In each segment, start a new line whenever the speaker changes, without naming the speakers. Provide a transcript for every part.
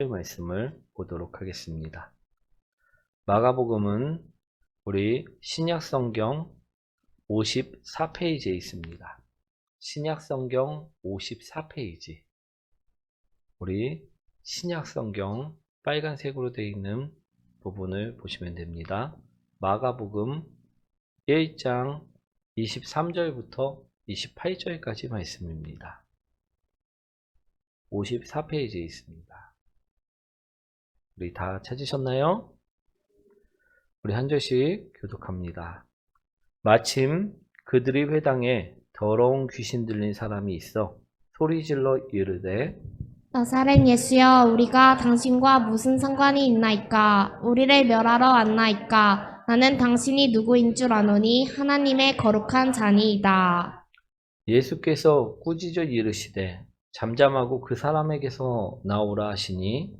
말씀을 보도록 하겠습니다. 마가복음은 우리 신약성경 54페이지에 있습니다. 신약성경 54페이지. 우리 신약성경 빨간색으로 되어 있는 부분을 보시면 됩니다. 마가복음 1장 23절부터 28절까지 말씀입니다. 54페이지에 있습니다. 우리 다 찾으셨나요? 우리 한 절씩 교독합니다. 마침 그들이 회당에 더러운 귀신 들린 사람이 있어 소리질러 이르되
나사렛 예수여, 우리가 당신과 무슨 상관이 있나이까? 우리를 멸하러 왔나이까? 나는 당신이 누구인 줄 아노니 하나님의 거룩한 자니이다.
예수께서 꾸짖어 이르시되 잠잠하고 그 사람에게서 나오라 하시니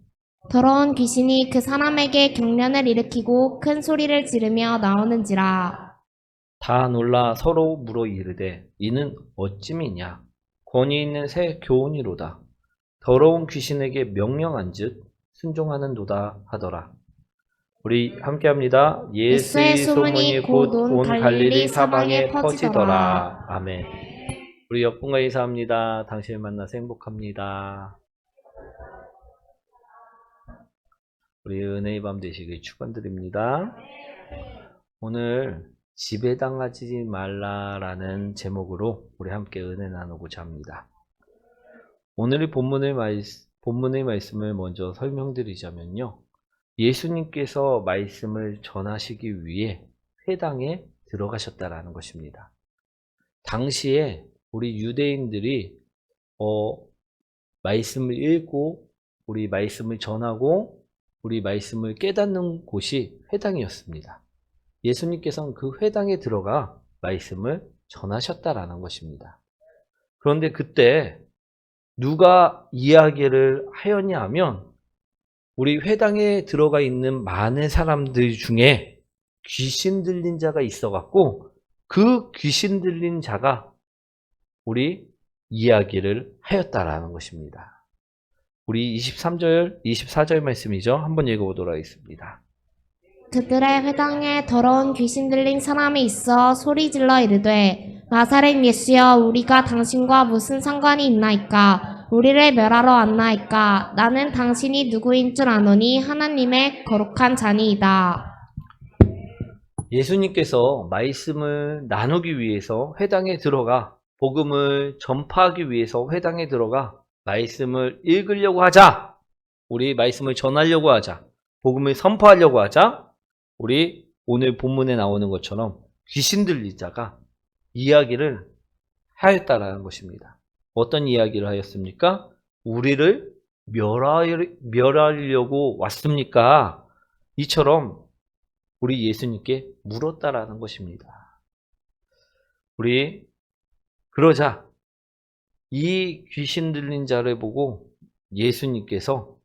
더러운 귀신이 그 사람에게 경련을 일으키고 큰 소리를 지르며 나오는지라.
다 놀라 서로 물어 이르되 이는 어찌미냐? 권위 있는 새 교훈이로다. 더러운 귀신에게 명령한즉 순종하는도다 하더라. 우리 함께합니다. 예수의 소문이 곧 온 갈릴리 사방에 퍼지더라. 아멘. 우리 옆분과 인사합니다. 당신을 만나서 행복합니다. 우리 은혜의 밤 되시길 축원드립니다. 오늘 지배당하지 말라라는 제목으로 우리 함께 은혜 나누고자 합니다. 오늘의 본문의 말씀을 먼저 설명드리자면요. 예수님께서 말씀을 전하시기 위해 회당에 들어가셨다라는 것입니다. 당시에 우리 유대인들이 말씀을 읽고 우리 말씀을 전하고 우리 말씀을 깨닫는 곳이 회당이었습니다. 예수님께서는 그 회당에 들어가 말씀을 전하셨다라는 것입니다. 그런데 그때 누가 이야기를 하였냐 하면 우리 회당에 들어가 있는 많은 사람들 중에 귀신 들린 자가 있어갖고 그 귀신 들린 자가 우리 이야기를 하였다라는 것입니다. 우리 23절, 24절 말씀이죠. 한번 읽어보도록 하겠습니다.
그들의 회당에 더러운 귀신 들린 사람이 있어 소리질러 이르되 나사렛 예수여, 우리가 당신과 무슨 상관이 있나이까? 우리를 멸하러 왔나이까? 나는 당신이 누구인 줄 아노니 하나님의 거룩한 자니이다.
예수님께서 말씀을 나누기 위해서 회당에 들어가 복음을 전파하기 위해서 회당에 들어가 말씀을 읽으려고 하자. 우리 말씀을 전하려고 하자. 복음을 선포하려고 하자. 우리 오늘 본문에 나오는 것처럼 귀신 들린 자가 이야기를 하였다라는 것입니다. 어떤 이야기를 하였습니까? 우리를 멸하려고 왔습니까? 이처럼 우리 예수님께 물었다라는 것입니다. 우리 그러자 이 귀신 들린 자를 보고 예수님께서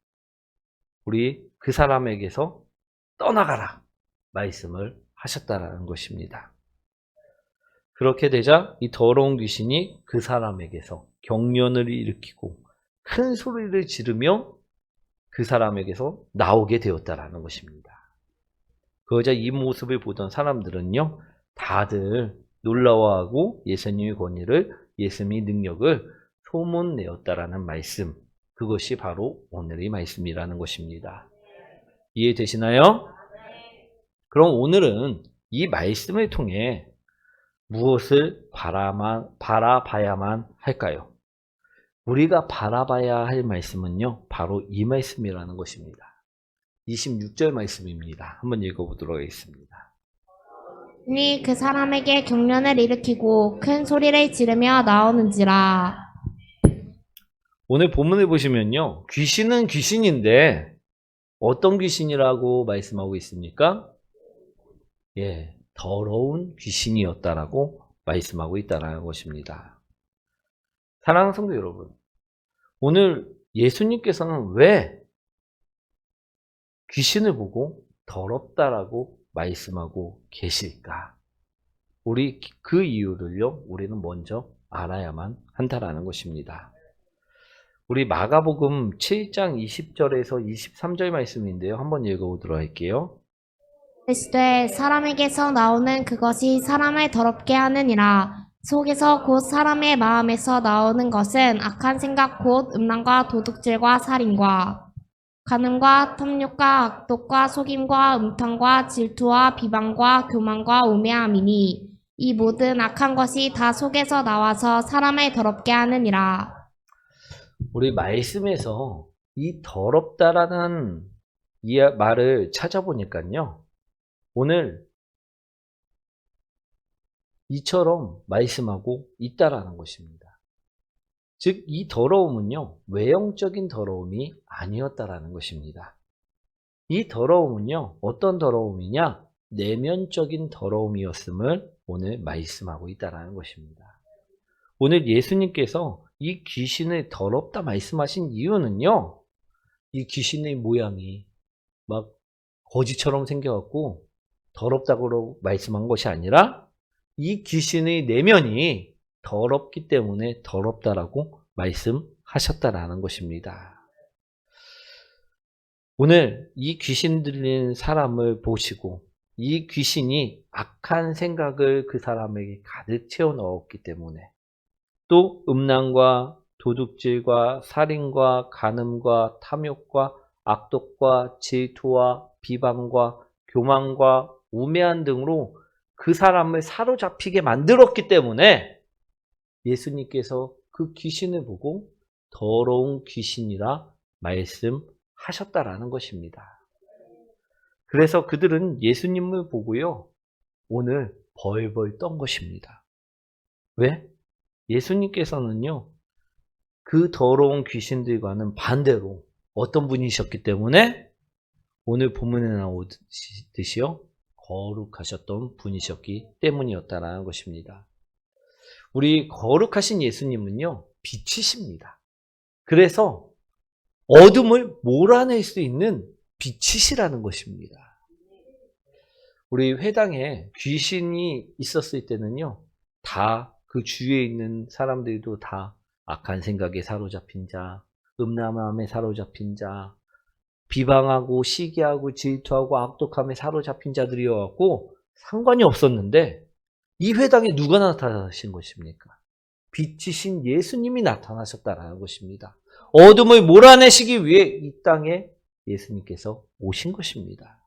우리 그 사람에게서 떠나가라 말씀을 하셨다라는 것입니다. 그렇게 되자 이 더러운 귀신이 그 사람에게서 경련을 일으키고 큰 소리를 지르며 그 사람에게서 나오게 되었다라는 것입니다. 그러자 이 모습을 보던 사람들은요, 다들 놀라워하고 예수님의 권위를, 예수님의 능력을 소문내었다라는 말씀, 그것이 바로 오늘의 말씀이라는 것입니다. 이해되시나요? 그럼 오늘은 이 말씀을 통해 무엇을 바라봐야만 할까요? 우리가 바라봐야 할 말씀은요, 바로 이 말씀이라는 것입니다. 26절 말씀입니다. 한번 읽어보도록 하겠습니다.
니 그 사람에게 경련을 일으키고 큰 소리를 지르며 나오는지라.
오늘 본문을 보시면요, 귀신은 귀신인데 어떤 귀신이라고 말씀하고 있습니까? 예, 더러운 귀신이었다라고 말씀하고 있다는 것입니다. 사랑하는 성도 여러분, 오늘 예수님께서는 왜 귀신을 보고 더럽다라고 말씀하고 계실까? 우리 그 이유를요, 우리는 먼저 알아야만 한다라는 것입니다. 우리 마가복음 7장 20절에서 23절 말씀인데요. 한번 읽어보도록 할게요.
이르시되 사람에게서 나오는 그것이 사람을 더럽게 하느니라. 속에서 곧 사람의 마음에서 나오는 것은 악한 생각 곧 음란과 도둑질과 살인과 간음과 탐욕과 악독과 속임과 음탕과 질투와 비방과 교만과 우매함이니 이 모든 악한 것이 다 속에서 나와서 사람을 더럽게 하느니라.
우리 말씀에서 이 더럽다라는 이 말을 찾아보니까요. 오늘 이처럼 말씀하고 있다라는 것입니다. 즉, 이 더러움은요, 외형적인 더러움이 아니었다라는 것입니다. 이 더러움은요, 어떤 더러움이냐? 내면적인 더러움이었음을 오늘 말씀하고 있다라는 것입니다. 오늘 예수님께서 이 귀신을 더럽다 말씀하신 이유는요, 이 귀신의 모양이 막 거지처럼 생겨갖고 더럽다고 말씀한 것이 아니라 이 귀신의 내면이 더럽기 때문에 더럽다라고 말씀하셨다라는 것입니다. 오늘 이 귀신 들린 사람을 보시고 이 귀신이 악한 생각을 그 사람에게 가득 채워 넣었기 때문에 또 음란과 도둑질과 살인과 간음과 탐욕과 악독과 질투와 비방과 교만과 우매한 등으로 그 사람을 사로잡히게 만들었기 때문에 예수님께서 그 귀신을 보고 더러운 귀신이라 말씀하셨다라는 것입니다. 그래서 그들은 예수님을 보고요, 오늘 벌벌 떤 것입니다. 왜? 예수님께서는요, 그 더러운 귀신들과는 반대로 어떤 분이셨기 때문에 오늘 본문에 나오듯이요, 거룩하셨던 분이셨기 때문이었다라는 것입니다. 우리 거룩하신 예수님은요, 빛이십니다. 그래서 어둠을 몰아낼 수 있는 빛이시라는 것입니다. 우리 회당에 귀신이 있었을 때는요, 다 그 주위에 있는 사람들도 다 악한 생각에 사로잡힌 자, 음란함에 사로잡힌 자, 비방하고 시기하고 질투하고 악독함에 사로잡힌 자들이어갖고 상관이 없었는데 이 회당에 누가 나타나신 것입니까? 빛이신 예수님이 나타나셨다라는 것입니다. 어둠을 몰아내시기 위해 이 땅에 예수님께서 오신 것입니다.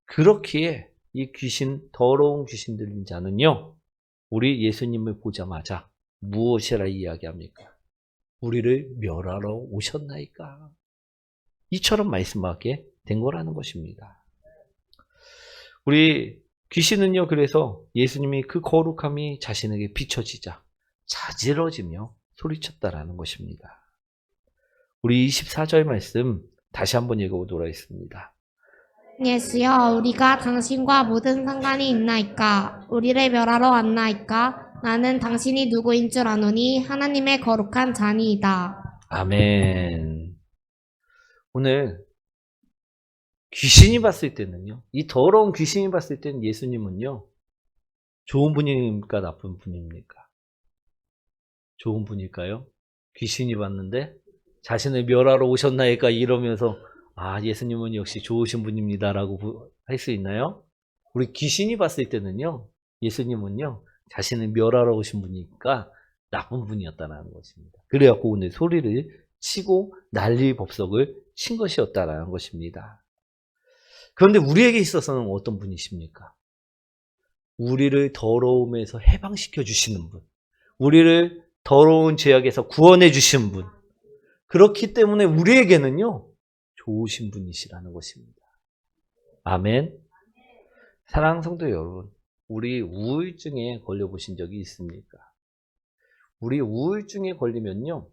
그렇기에 이 귀신, 더러운 귀신 들린 자는요, 우리 예수님을 보자마자 무엇이라 이야기합니까? 우리를 멸하러 오셨나이까? 이처럼 말씀하게 된 거라는 것입니다. 우리 귀신은요, 그래서 예수님이 그 거룩함이 자신에게 비춰지자 자지러지며 소리쳤다라는 것입니다. 우리 24절 말씀 다시 한번 읽어보도록 하겠습니다.
예수여, 우리가 당신과 무슨 상관이 있나이까? 우리를 멸하러 왔나이까? 나는 당신이 누구인 줄 아노니 하나님의 거룩한 자니이다.
아멘. 오늘 귀신이 봤을 때는요, 이 더러운 귀신이 봤을 때는 예수님은요, 좋은 분입니까? 나쁜 분입니까? 좋은 분일까요? 귀신이 봤는데 자신을 멸하러 오셨나이까? 이러면서 아, 예수님은 역시 좋으신 분입니다라고 할 수 있나요? 우리 귀신이 봤을 때는요, 예수님은요, 자신을 멸하러 오신 분이니까 나쁜 분이었다는 것입니다. 그래갖고 오늘 소리를 치고 난리 법석을 친 것이었다라는 것입니다. 그런데 우리에게 있어서는 어떤 분이십니까? 우리를 더러움에서 해방시켜 주시는 분, 우리를 더러운 죄악에서 구원해 주시는 분, 그렇기 때문에 우리에게는요, 좋으신 분이시라는 것입니다. 아멘. 사랑하는 성도 여러분, 우리 우울증에 걸려보신 적이 있습니까? 우리 우울증에 걸리면요,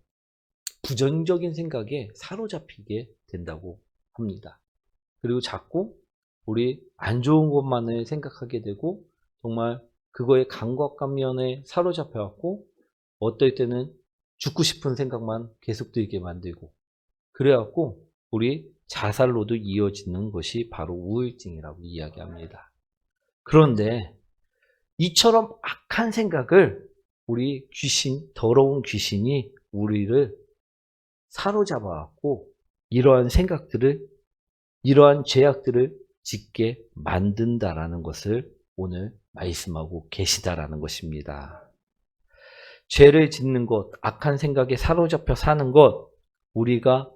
부정적인 생각에 사로잡히게 된다고 합니다. 그리고 자꾸 우리 안 좋은 것만을 생각하게 되고 정말 그거에 강박관념에 사로잡혀갖고 어떨 때는 죽고 싶은 생각만 계속 들게 만들고 그래갖고 우리 자살로도 이어지는 것이 바로 우울증이라고 이야기합니다. 그런데 이처럼 악한 생각을 우리 귀신, 더러운 귀신이 우리를 사로잡아갖고 이러한 생각들을, 이러한 죄악들을 짓게 만든다라는 것을 오늘 말씀하고 계시다라는 것입니다. 죄를 짓는 것, 악한 생각에 사로잡혀 사는 것, 우리가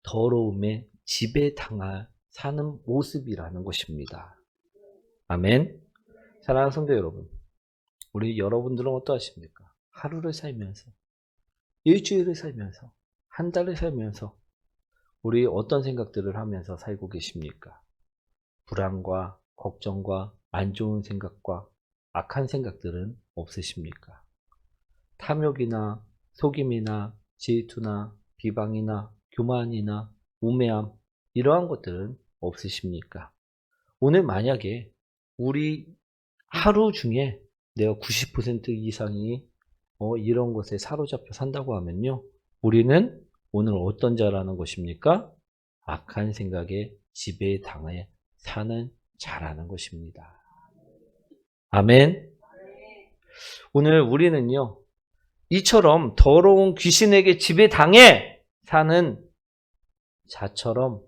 더러움에 지배당할 사는 모습이라는 것입니다. 아멘. 사랑하는 성도 여러분, 우리 여러분들은 어떠하십니까? 하루를 살면서, 일주일을 살면서, 한 달을 살면서 우리 어떤 생각들을 하면서 살고 계십니까? 불안과 걱정과 안 좋은 생각과 악한 생각들은 없으십니까? 탐욕이나 속임이나 질투나 비방이나 교만이나 우매함, 이러한 것들은 없으십니까? 오늘 만약에 우리 하루 중에 내가 90% 이상이 이런 것에 사로잡혀 산다고 하면요, 우리는 오늘 어떤 자라는 것입니까? 악한 생각에 지배당해 사는 자라는 것입니다. 아멘. 오늘 우리는요, 이처럼 더러운 귀신에게 지배당해 사는 자처럼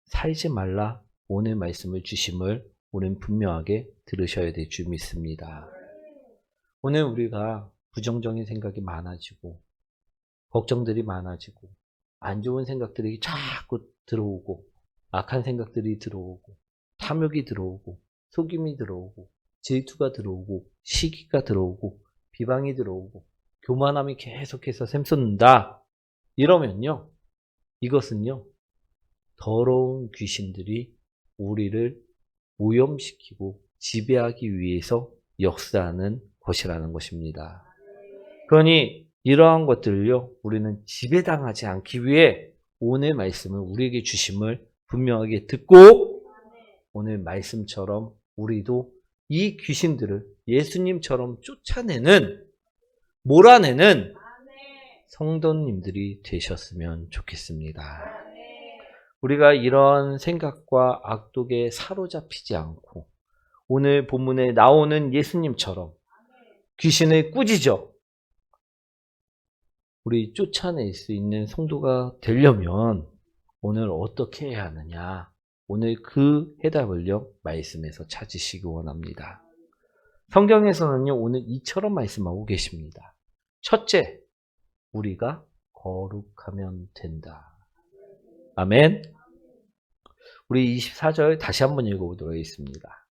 살지 말라, 오늘 말씀을 주심을 우리는 분명하게 들으셔야 될 줄 믿습니다. 오늘 우리가 부정적인 생각이 많아지고 걱정들이 많아지고 안 좋은 생각들이 자꾸 들어오고 악한 생각들이 들어오고 탐욕이 들어오고 속임이 들어오고 질투가 들어오고 시기가 들어오고 비방이 들어오고 교만함이 계속해서 샘솟는다, 이러면요, 이것은요, 더러운 귀신들이 우리를 오염시키고 지배하기 위해서 역사하는 것이라는 것입니다. 그러니 이러한 것들을요, 우리는 지배당하지 않기 위해 오늘 말씀을 우리에게 주심을 분명하게 듣고, 오늘 말씀처럼 우리도 이 귀신들을 예수님처럼 쫓아내는, 몰아내는 성도님들이 되셨으면 좋겠습니다. 우리가 이런 생각과 악독에 사로잡히지 않고 오늘 본문에 나오는 예수님처럼 귀신을 꾸짖어 우리 쫓아낼 수 있는 성도가 되려면 오늘 어떻게 해야 하느냐, 오늘 그 해답을요, 말씀에서 찾으시기 원합니다. 성경에서는요, 오늘 이처럼 말씀하고 계십니다. 첫째, 우리가 거룩하면 된다. 아멘. 우리 24절 다시 한번 읽어보도록 하겠습니다.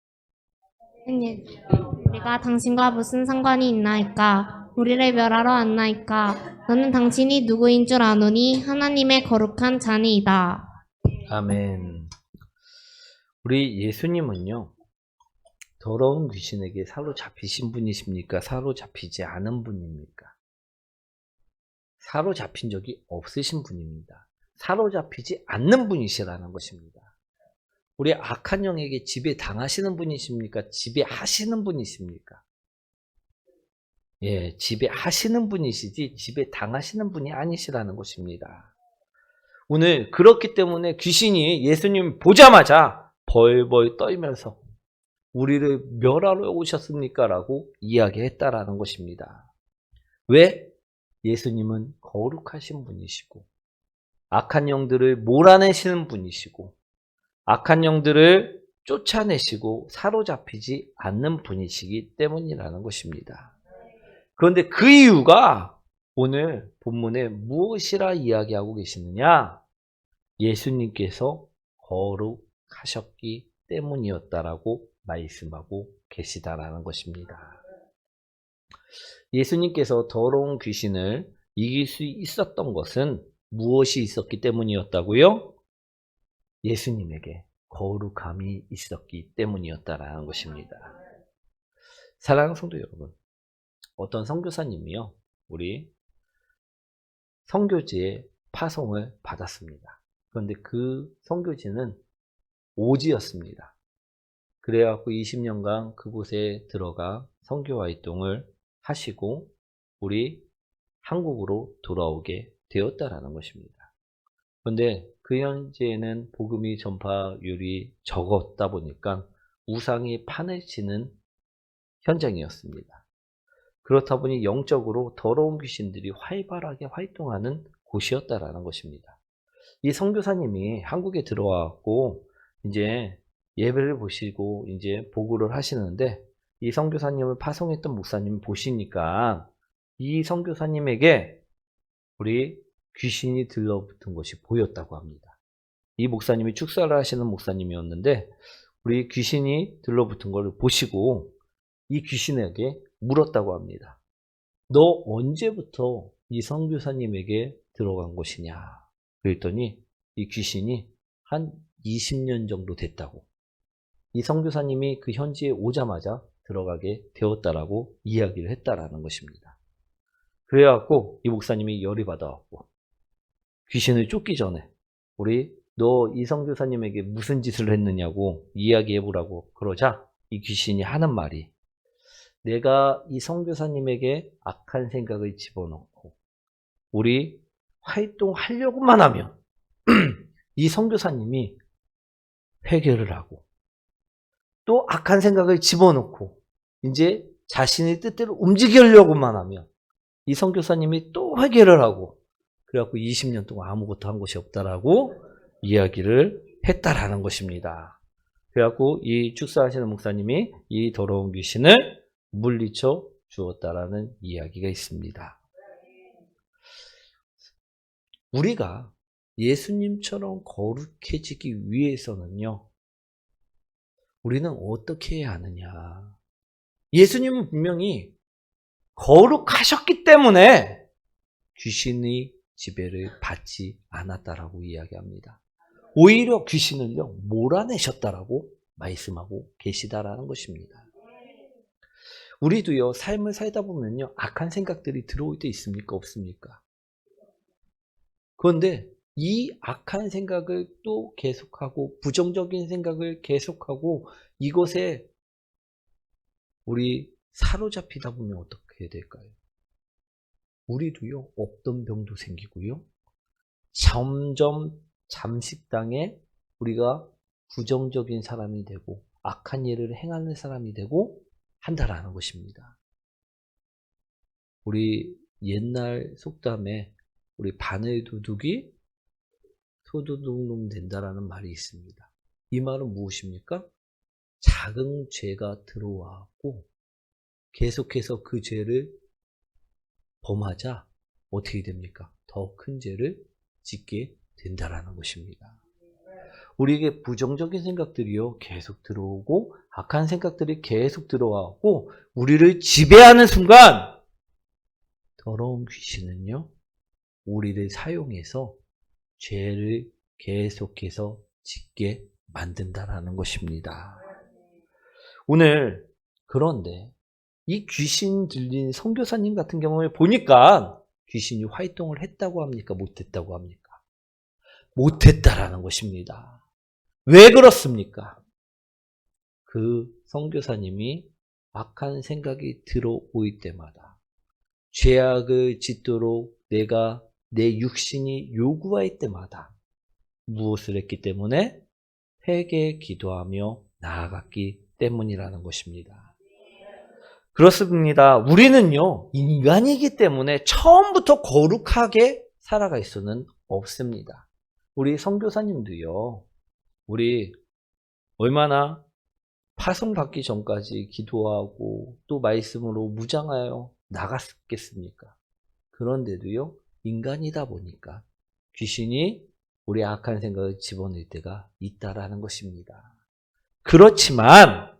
우리가 당신과 무슨 상관이 있나이까? 우리를 멸하러 왔나이까? 너는 당신이 누구인 줄 아노니 하나님의 거룩한 자니이다.
아멘. 우리 예수님은요, 더러운 귀신에게 사로잡히신 분이십니까? 사로잡히지 않은 분입니까? 사로잡힌 적이 없으신 분입니다. 사로잡히지 않는 분이시라는 것입니다. 우리 악한 영에게 지배당하시는 분이십니까? 지배하시는 분이십니까? 예, 지배하시는 분이시지 지배당하시는 분이 아니시라는 것입니다. 오늘 그렇기 때문에 귀신이 예수님 보자마자 벌벌 떨면서 우리를 멸하러 오셨습니까? 라고 이야기했다라는 것입니다. 왜? 예수님은 거룩하신 분이시고 악한 영들을 몰아내시는 분이시고 악한 영들을 쫓아내시고 사로잡히지 않는 분이시기 때문이라는 것입니다. 그런데 그 이유가 오늘 본문에 무엇이라 이야기하고 계시느냐? 예수님께서 거룩하셨기 때문이었다라고 말씀하고 계시다라는 것입니다. 예수님께서 더러운 귀신을 이길 수 있었던 것은 무엇이 있었기 때문이었다고요? 예수님에게 거룩함이 있었기 때문이었다라는 것입니다. 사랑하는 성도 여러분, 어떤 선교사님이요, 우리 선교지에 파송을 받았습니다. 그런데 그 선교지는 오지였습니다. 그래갖고 20년간 그곳에 들어가 선교 활동을 하시고 우리 한국으로 돌아오게 되었다라는 것입니다. 그런데 그 현재에는 복음이 전파율이 적었다 보니까 우상이 판을 치는 현장이었습니다. 그렇다 보니 영적으로 더러운 귀신들이 활발하게 활동하는 곳이었다라는 것입니다. 이 선교사님이 한국에 들어와갖고 이제 예배를 보시고 이제 보고를 하시는데 이 선교사님을 파송했던 목사님이 보시니까 이 선교사님에게 우리 귀신이 들러붙은 것이 보였다고 합니다. 이 목사님이 축사를 하시는 목사님이었는데 우리 귀신이 들러붙은 것을 보시고 이 귀신에게 물었다고 합니다. 너 언제부터 이 선교사님에게 들어간 것이냐? 그랬더니 이 귀신이 한 20년 정도 됐다고. 이 선교사님이 그 현지에 오자마자 들어가게 되었다라고 이야기를 했다라는 것입니다. 그래갖고 이 목사님이 열이 받아갖고 귀신을 쫓기 전에 우리 너 이 선교사님에게 무슨 짓을 했느냐고 이야기해보라고 그러자 이 귀신이 하는 말이 내가 이 선교사님에게 악한 생각을 집어넣고 우리 활동하려고만 하면 이 선교사님이 회개를 하고 또 악한 생각을 집어넣고 이제 자신의 뜻대로 움직이려고만 하면 이 선교사님이 또 회개를 하고 그래갖고 20년 동안 아무것도 한 것이 없다라고 이야기를 했다라는 것입니다. 그래갖고 이 축사하시는 목사님이 이 더러운 귀신을 물리쳐 주었다라는 이야기가 있습니다. 우리가 예수님처럼 거룩해지기 위해서는요, 우리는 어떻게 해야 하느냐. 예수님은 분명히 거룩하셨기 때문에 귀신의 지배를 받지 않았다라고 이야기합니다. 오히려 귀신을요, 몰아내셨다라고 말씀하고 계시다라는 것입니다. 우리도요, 삶을 살다 보면요, 악한 생각들이 들어올 때 있습니까? 없습니까? 그런데 이 악한 생각을 또 계속하고 부정적인 생각을 계속하고 이것에 우리 사로잡히다 보면 어떻게 될까요? 우리도요, 없던 병도 생기고요. 점점 잠식당에 우리가 부정적인 사람이 되고 악한 일을 행하는 사람이 되고 한다라는 것입니다. 우리 옛날 속담에 우리 바늘 도둑이 소도둑놈 된다라는 말이 있습니다. 이 말은 무엇입니까? 작은 죄가 들어와고 계속해서 그 죄를 범하자 어떻게 됩니까? 더 큰 죄를 짓게 된다라는 것입니다. 우리에게 부정적인 생각들이요 계속 들어오고 악한 생각들이 계속 들어와고 우리를 지배하는 순간 더러운 귀신은요 우리를 사용해서 죄를 계속해서 짓게 만든다라는 것입니다. 오늘 그런데 이 귀신 들린 선교사님 같은 경우에 보니까 귀신이 활동을 했다고 합니까? 못했다고 합니까? 못했다라는 것입니다. 왜 그렇습니까? 그 선교사님이 악한 생각이 들어올 때마다 죄악을 짓도록 내가 내 육신이 요구할 때마다 무엇을 했기 때문에? 회개 기도하며 나아갔기 때문이라는 것입니다. 그렇습니다. 우리는요, 인간이기 때문에 처음부터 거룩하게 살아갈 수는 없습니다. 우리 선교사님도요, 우리 얼마나 파송받기 전까지 기도하고 또 말씀으로 무장하여 나갔겠습니까? 그런데도요, 인간이다 보니까 귀신이 우리 악한 생각을 집어넣을 때가 있다라는 것입니다. 그렇지만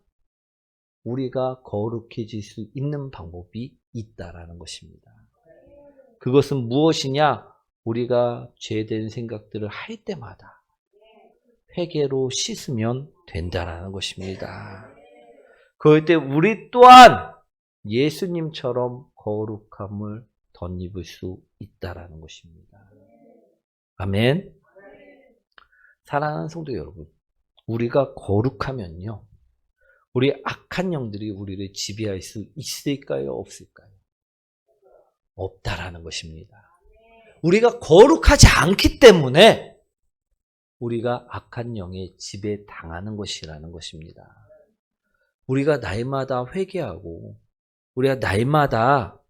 우리가 거룩해질 수 있는 방법이 있다라는 것입니다. 그것은 무엇이냐? 우리가 죄된 생각들을 할 때마다 회개로 씻으면 된다라는 것입니다. 그럴 때 우리 또한 예수님처럼 거룩함을 덧입을 수 있다라는 것입니다. 아멘. 사랑하는 성도 여러분, 우리가 거룩하면요, 우리 악한 영들이 우리를 지배할 수 있을까요? 없을까요? 없다라는 것입니다. 우리가 거룩하지 않기 때문에 우리가 악한 영에 지배당하는 것이라는 것입니다. 우리가 날마다 회개하고 우리가 날마다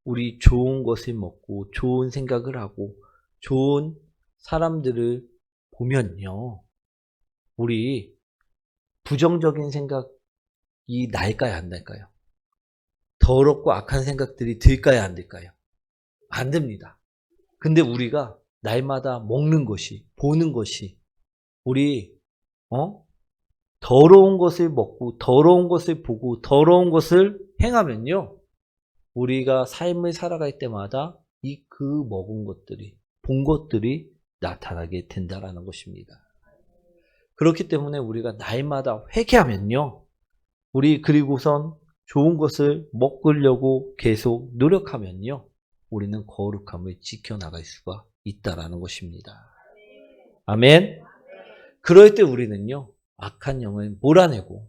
우리 좋은 것을 먹고 좋은 생각을 하고 좋은 사람들을 보면요. 우리 부정적인 생각이 날까요, 안 날까요? 더럽고 악한 생각들이 들까요, 안 들까요? 안 듭니다. 근데 우리가 날마다 먹는 것이, 보는 것이, 우리, 더러운 것을 먹고, 더러운 것을 보고, 더러운 것을 행하면요. 우리가 삶을 살아갈 때마다 그 먹은 것들이, 본 것들이 나타나게 된다라는 것입니다. 그렇기 때문에 우리가 날마다 회개하면요. 우리 그리고선 좋은 것을 먹으려고 계속 노력하면요. 우리는 거룩함을 지켜나갈 수가 있다라는 것입니다. 아멘. 그럴 때 우리는요. 악한 영을 몰아내고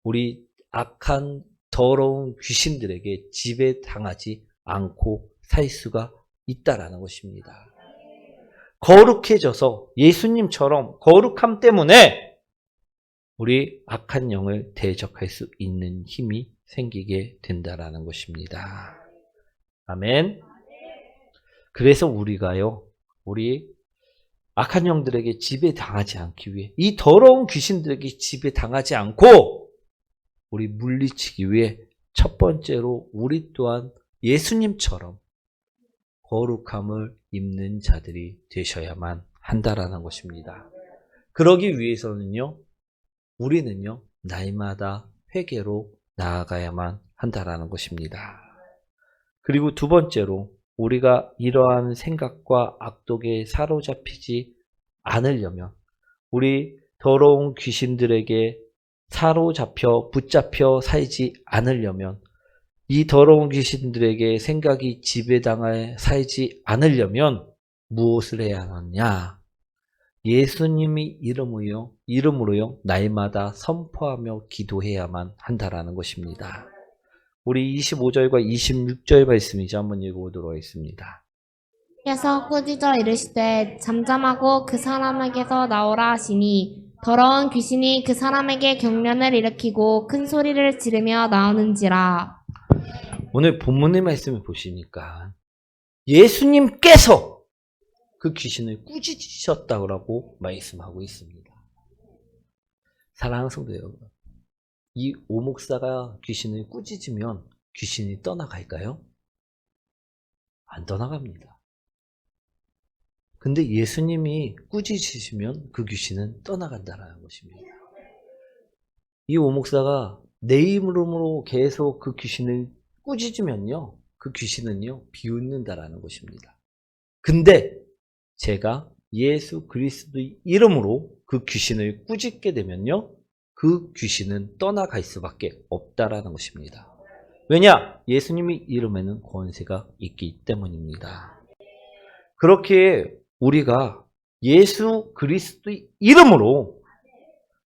우리 악한 더러운 귀신들에게 지배당하지 않고 살 수가 있다라는 것입니다. 거룩해져서 예수님처럼 거룩함 때문에 우리 악한 영을 대적할 수 있는 힘이 생기게 된다라는 것입니다. 아멘. 그래서 우리가요, 우리 악한 영들에게 지배당하지 않기 위해, 이 더러운 귀신들에게 지배당하지 않고 우리 물리치기 위해 첫 번째로 우리 또한 예수님처럼 거룩함을 입는 자들이 되셔야만 한다라는 것입니다. 그러기 위해서는요, 우리는요, 날마다 회개로 나아가야만 한다라는 것입니다. 그리고 두 번째로 우리가 이러한 생각과 악독에 사로잡히지 않으려면, 우리 더러운 귀신들에게 붙잡혀 살지 않으려면, 이 더러운 귀신들에게 생각이 지배당해 살지 않으려면 무엇을 해야 하느냐? 예수님의 이름으로요, 날마다 선포하며 기도해야만 한다라는 것입니다. 우리 25절과 26절 말씀이죠. 한번 읽어보도록 하겠습니다.
그래서 꾸짖어 이르시되 잠잠하고 그 사람에게서 나오라 하시니 더러운 귀신이 그 사람에게 경련을 일으키고 큰 소리를 지르며 나오는지라.
오늘 본문의 말씀을 보시니까 예수님께서 그 귀신을 꾸짖으셨다고 말씀하고 있습니다. 사랑하는 성도 여러분, 이 오목사가 귀신을 꾸짖으면 귀신이 떠나갈까요? 안 떠나갑니다. 근데 예수님이 꾸짖으시면 그 귀신은 떠나간다는 것입니다. 이 오목사가 내 이름으로 계속 그 귀신을 꾸짖으면요, 그 귀신은요, 비웃는다라는 것입니다. 근데 제가 예수 그리스도의 이름으로 그 귀신을 꾸짖게 되면요, 그 귀신은 떠나갈 수밖에 없다라는 것입니다. 왜냐? 예수님의 이름에는 권세가 있기 때문입니다. 그렇게 우리가 예수 그리스도의 이름으로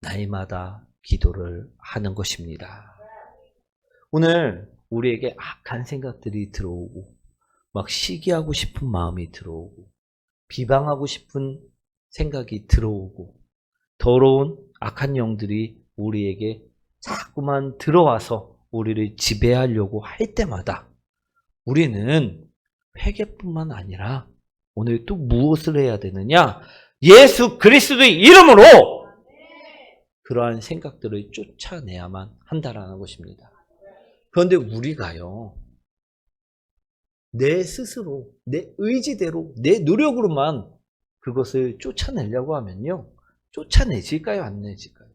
날마다 기도를 하는 것입니다. 오늘 우리에게 악한 생각들이 들어오고 막 시기하고 싶은 마음이 들어오고 비방하고 싶은 생각이 들어오고 더러운 악한 영들이 우리에게 자꾸만 들어와서 우리를 지배하려고 할 때마다 우리는 회개뿐만 아니라 오늘 또 무엇을 해야 되느냐? 예수 그리스도의 이름으로 그러한 생각들을 쫓아내야만 한다라는 것입니다. 그런데 우리가요, 내 스스로, 내 의지대로, 내 노력으로만 그것을 쫓아내려고 하면요, 쫓아내질까요? 안 내질까요?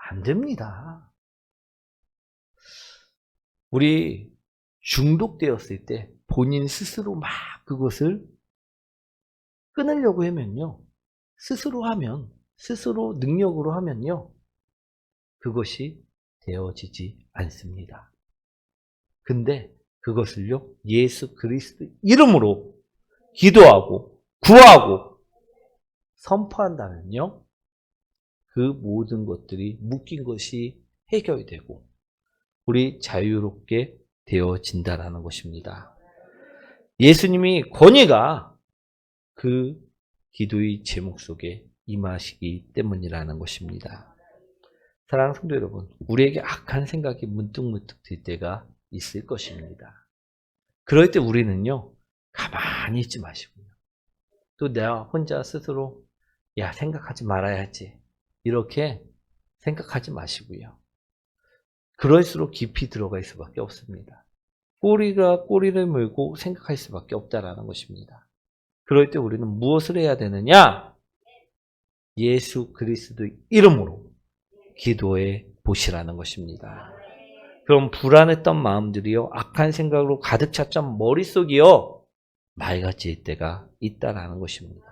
안 됩니다. 우리 중독되었을 때 본인 스스로 막 그것을 끊으려고 하면요, 스스로 능력으로 하면요, 그것이 되어지지 않습니다. 근데 그것을요, 예수 그리스도 이름으로 기도하고 구하고 선포한다면요, 그 모든 것들이 묶인 것이 해결되고 우리 자유롭게 되어진다라는 것입니다. 예수님이 권위가 그 기도의 제목 속에 임하시기 때문이라는 것입니다. 사랑하는 성도 여러분, 우리에게 악한 생각이 문득문득 들 때가 있을 것입니다. 그럴 때 우리는요, 가만히 있지 마시고요. 또 내가 혼자 스스로 야, 생각하지 말아야지. 이렇게 생각하지 마시고요. 그럴수록 깊이 들어갈 수밖에 없습니다. 꼬리가 꼬리를 물고 생각할 수밖에 없다라는 것입니다. 그럴 때 우리는 무엇을 해야 되느냐? 예수 그리스도의 이름으로 기도해 보시라는 것입니다. 그럼 불안했던 마음들이요, 악한 생각으로 가득 찼던 머릿속이요, 맑아질 때가 있다라는 것입니다.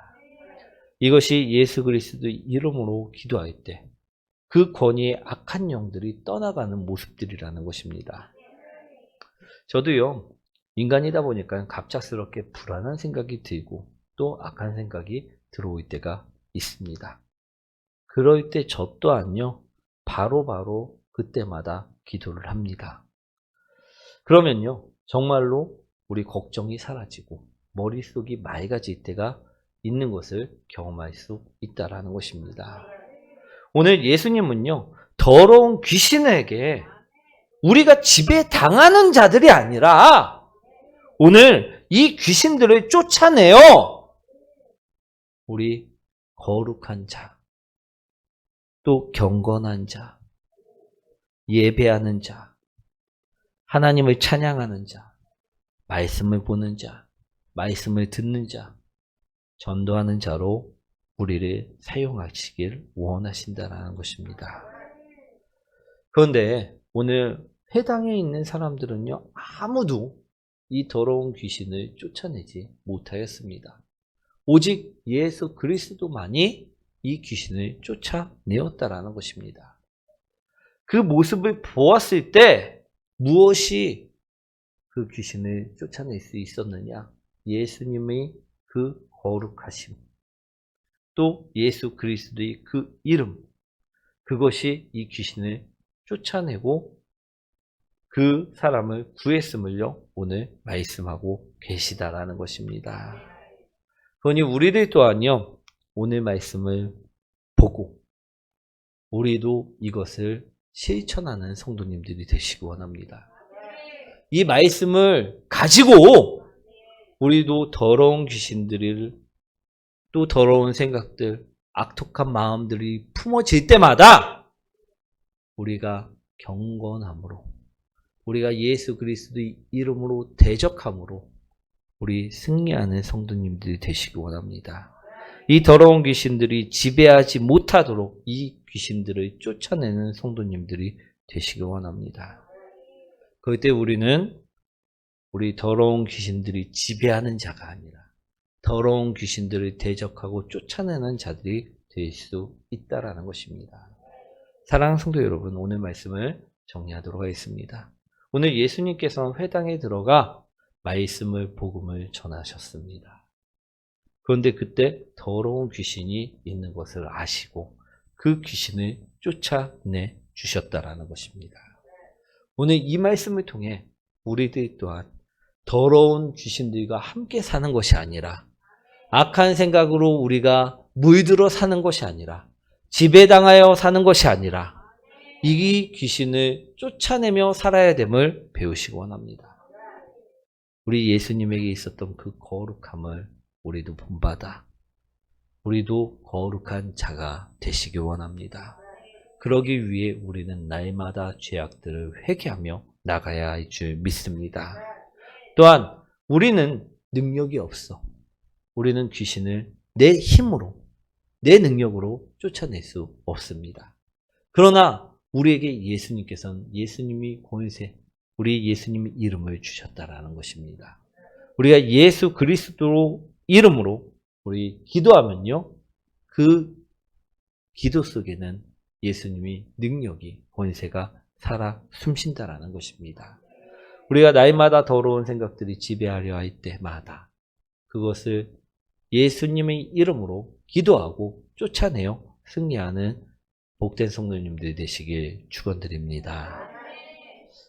이것이 예수 그리스도의 이름으로 기도할 때 그 권위의 악한 영들이 떠나가는 모습들이라는 것입니다. 저도요, 인간이다 보니까 갑작스럽게 불안한 생각이 들고 또 악한 생각이 들어올 때가 있습니다. 그럴 때 저 또한요, 바로바로 그때마다 기도를 합니다. 그러면요, 정말로 우리 걱정이 사라지고 머릿속이 맑아질 때가 있는 것을 경험할 수 있다는 것입니다. 오늘 예수님은요, 더러운 귀신에게 우리가 지배당하는 자들이 아니라 오늘 이 귀신들을 쫓아내어 우리 거룩한 자, 또 경건한 자, 예배하는 자, 하나님을 찬양하는 자, 말씀을 보는 자, 말씀을 듣는 자, 전도하는 자로 우리를 사용하시길 원하신다는 것입니다. 그런데 오늘 회당에 있는 사람들은요, 아무도 이 더러운 귀신을 쫓아내지 못하였습니다. 오직 예수 그리스도만이 이 귀신을 쫓아내었다라는 것입니다. 그 모습을 보았을 때 무엇이 그 귀신을 쫓아낼 수 있었느냐? 예수님의 그 거룩하심, 또 예수 그리스도의 그 이름, 그것이 이 귀신을 쫓아내고 그 사람을 구했음을요, 오늘 말씀하고 계시다라는 것입니다. 그러니 우리들 또한요, 오늘 말씀을 보고 우리도 이것을 실천하는 성도님들이 되시기 원합니다. 이 말씀을 가지고 우리도 더러운 귀신들을, 또 더러운 생각들, 악독한 마음들이 품어질 때마다 우리가 경건함으로, 우리가 예수 그리스도의 이름으로 대적함으로 우리 승리하는 성도님들이 되시기 원합니다. 이 더러운 귀신들이 지배하지 못하도록 이 귀신들을 쫓아내는 성도님들이 되시기 원합니다. 그때 우리는 우리 더러운 귀신들이 지배하는 자가 아니라 더러운 귀신들을 대적하고 쫓아내는 자들이 될 수 있다라는 것입니다. 사랑하는 성도 여러분, 오늘 말씀을 정리하도록 하겠습니다. 오늘 예수님께서는 회당에 들어가 말씀을, 복음을 전하셨습니다. 그런데 그때 더러운 귀신이 있는 것을 아시고 그 귀신을 쫓아내 주셨다라는 것입니다. 오늘 이 말씀을 통해 우리들 또한 더러운 귀신들과 함께 사는 것이 아니라, 악한 생각으로 우리가 물들어 사는 것이 아니라, 지배당하여 사는 것이 아니라 이 귀신을 쫓아내며 살아야 됨을 배우시기 원합니다. 우리 예수님에게 있었던 그 거룩함을 우리도 본받아 우리도 거룩한 자가 되시기 원합니다. 그러기 위해 우리는 날마다 죄악들을 회개하며 나가야 할 줄 믿습니다. 또한 우리는 능력이 없어. 우리는 귀신을 내 힘으로, 내 능력으로 쫓아낼 수 없습니다. 그러나 우리에게 예수님께서는 예수님이 권세, 우리 예수님의 이름을 주셨다라는 것입니다. 우리가 예수 그리스도 이름으로 우리 기도하면요, 그 기도 속에는 예수님이 능력이, 권세가 살아 숨쉰다라는 것입니다. 우리가 날마다 더러운 생각들이 지배하려 할 때마다 그것을 예수님의 이름으로 기도하고 쫓아내어 승리하는 복된 성도님들 되시길 축원드립니다.